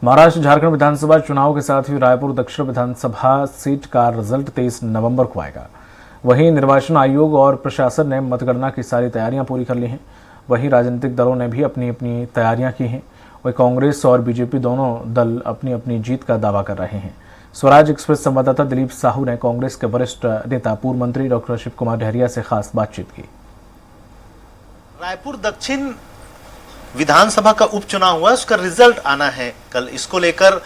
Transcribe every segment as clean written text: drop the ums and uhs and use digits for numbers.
महाराष्ट्र झारखंड विधानसभा चुनाव के साथ ही रायपुर दक्षिण विधानसभा सीट का रिजल्ट 23 नवंबर को आएगा। वहीं निर्वाचन आयोग और प्रशासन ने मतगणना की सारी तैयारियां पूरी कर ली हैं। वहीं राजनीतिक दलों ने भी अपनी अपनी तैयारियां की हैं। वहीं कांग्रेस और बीजेपी दोनों दल अपनी अपनी जीत का दावा कर रहे हैं। स्वराज एक्सप्रेस संवाददाता दिलीप साहू ने कांग्रेस के वरिष्ठ नेता पूर्व मंत्री डॉक्टर शिव कुमार डहरिया से खास बातचीत की। रायपुर दक्षिण विधानसभा का उपचुनाव हुआ, उसका रिजल्ट आना है कल। इसको लेकर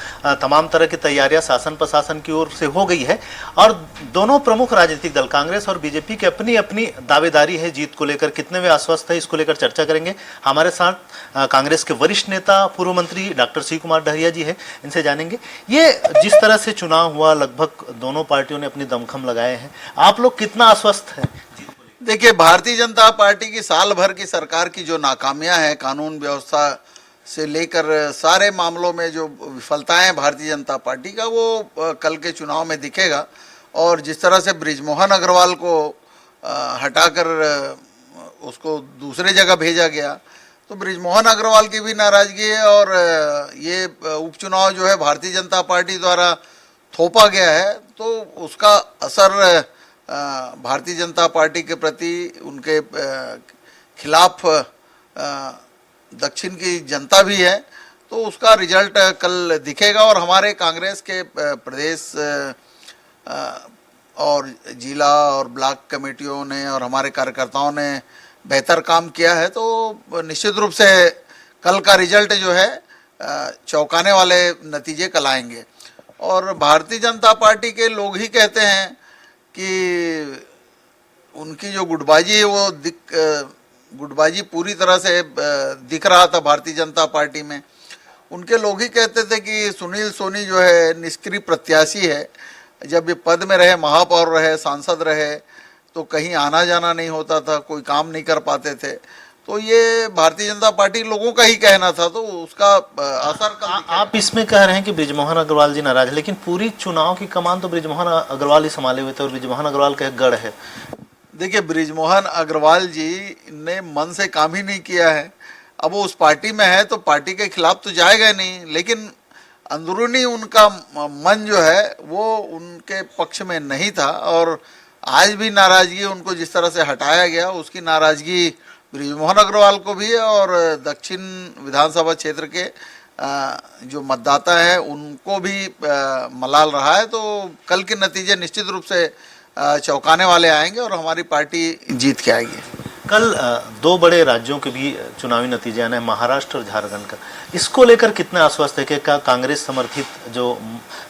तमाम तरह की तैयारियां शासन प्रशासन की ओर से हो गई है और दोनों प्रमुख राजनीतिक दल कांग्रेस और बीजेपी की अपनी अपनी दावेदारी है जीत को लेकर। कितने वे आश्वस्त है, इसको लेकर चर्चा करेंगे। हमारे साथ कांग्रेस के वरिष्ठ नेता पूर्व मंत्री डॉक्टर शिव कुमार डहरिया जी है, इनसे जानेंगे ये जिस तरह से चुनाव हुआ, लगभग दोनों पार्टियों ने अपनी दमखम लगाए हैं, आप लोग कितना आश्वस्त हैं? देखिए, भारतीय जनता पार्टी की साल भर की सरकार की जो नाकामियां हैं, कानून व्यवस्था से लेकर सारे मामलों में जो विफलताएं हैं भारतीय जनता पार्टी का, वो कल के चुनाव में दिखेगा। और जिस तरह से बृजमोहन अग्रवाल को हटाकर उसको दूसरे जगह भेजा गया, तो बृजमोहन अग्रवाल की भी नाराजगी है और ये उपचुनाव जो है भारतीय जनता पार्टी द्वारा थोपा गया है, तो उसका असर भारतीय जनता पार्टी के प्रति, उनके खिलाफ दक्षिण की जनता भी है। तो उसका रिजल्ट कल दिखेगा और हमारे कांग्रेस के प्रदेश और जिला और ब्लॉक कमेटियों ने और हमारे कार्यकर्ताओं ने बेहतर काम किया है। तो निश्चित रूप से कल का रिजल्ट जो है चौंकाने वाले नतीजे कल आएंगे। और भारतीय जनता पार्टी के लोग ही कहते हैं कि उनकी जो गुटबाजी है वो गुटबाजी पूरी तरह से दिख रहा था भारतीय जनता पार्टी में। उनके लोग ही कहते थे कि सुनील सोनी जो है निष्क्रिय प्रत्याशी है। जब ये पद में रहे, महापौर रहे, सांसद रहे, तो कहीं आना जाना नहीं होता था, कोई काम नहीं कर पाते थे। तो ये भारतीय जनता पार्टी लोगों का ही कहना था, तो उसका असर आप इसमें कह रहे हैं कि बृजमोहन अग्रवाल जी नाराज है, लेकिन पूरी चुनाव की कमान तो बृजमोहन अग्रवाल ही संभाले हुए थे और बृजमोहन अग्रवाल का गढ़ है। देखिए, बृजमोहन अग्रवाल जी ने मन से काम ही नहीं किया है। अब वो उस पार्टी में है तो पार्टी के खिलाफ तो जाएगा नहीं, लेकिन अंदरूनी उनका मन जो है वो उनके पक्ष में नहीं था। और आज भी नाराजगी, उनको जिस तरह से हटाया गया, उसकी नाराजगी बृजमोहन अग्रवाल को भी है और दक्षिण विधानसभा क्षेत्र के जो मतदाता हैं उनको भी मलाल रहा है। तो कल के नतीजे निश्चित रूप से चौंकाने वाले आएंगे और हमारी पार्टी जीत के आएगी। कल दो बड़े राज्यों के भी चुनावी नतीजे आने हैं, महाराष्ट्र और झारखंड का। इसको लेकर कितने आश्वस्त है कि क्या कांग्रेस समर्थित जो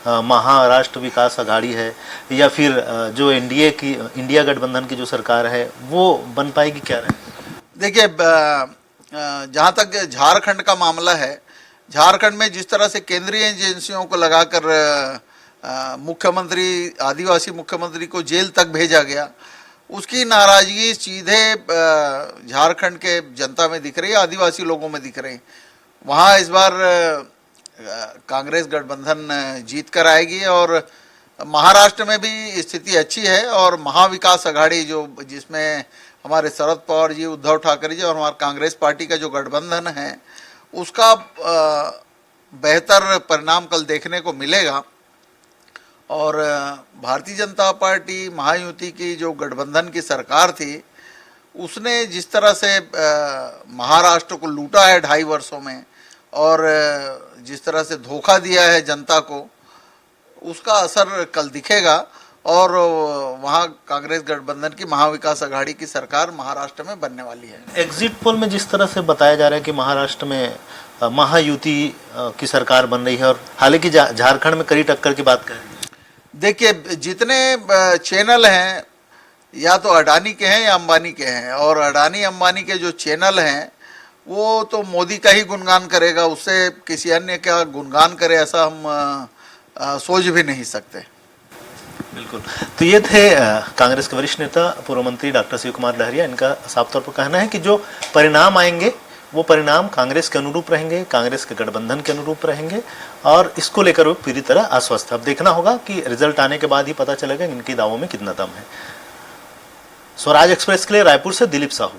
महाराष्ट्र विकास अघाड़ी है या फिर जो इंडिया गठबंधन की जो सरकार है वो बन पाएगी, क्या रहे? देखिए, जहाँ तक झारखंड का मामला है, झारखंड में जिस तरह से केंद्रीय एजेंसियों को लगाकर मुख्यमंत्री, आदिवासी मुख्यमंत्री को जेल तक भेजा गया, उसकी नाराजगी सीधे झारखंड के जनता में दिख रही है, आदिवासी लोगों में दिख रही है। वहाँ इस बार कांग्रेस गठबंधन जीत कर आएगी और महाराष्ट्र में भी स्थिति अच्छी है। और महाविकास अघाड़ी जो जिसमें हमारे शरद पवार जी, उद्धव ठाकरे जी और हमारे कांग्रेस पार्टी का जो गठबंधन है, उसका बेहतर परिणाम कल देखने को मिलेगा। और भारतीय जनता पार्टी महायुति की जो गठबंधन की सरकार थी, उसने जिस तरह से महाराष्ट्र को लूटा है 2.5 वर्षों में और जिस तरह से धोखा दिया है जनता को, उसका असर कल दिखेगा। और वहाँ कांग्रेस गठबंधन की महाविकास अघाड़ी की सरकार महाराष्ट्र में बनने वाली है। एग्जिट पोल में जिस तरह से बताया जा रहा है कि महाराष्ट्र में महायुति की सरकार बन रही है और हालांकि झारखंड में कड़ी टक्कर की बात करें। देखिए, जितने चैनल हैं या तो अडानी के हैं या अंबानी के हैं, और अडानी अंबानी के जो चैनल हैं वो तो मोदी का ही गुणगान करेगा, उससे किसी अन्य का गुणगान करे ऐसा हम सोच भी नहीं सकते। बिल्कुल। तो ये थे कांग्रेस के वरिष्ठ नेता पूर्व मंत्री डॉक्टर शिव कुमार डहरिया। इनका साफ तौर पर कहना है कि जो परिणाम आएंगे वो परिणाम कांग्रेस के अनुरूप रहेंगे, कांग्रेस के गठबंधन के अनुरूप रहेंगे और इसको लेकर वो पूरी तरह आश्वस्त है। अब देखना होगा कि रिजल्ट आने के बाद ही पता चलेगा इनके दावों में कितना दम है। स्वराज एक्सप्रेस के लिए रायपुर से दिलीप साहू।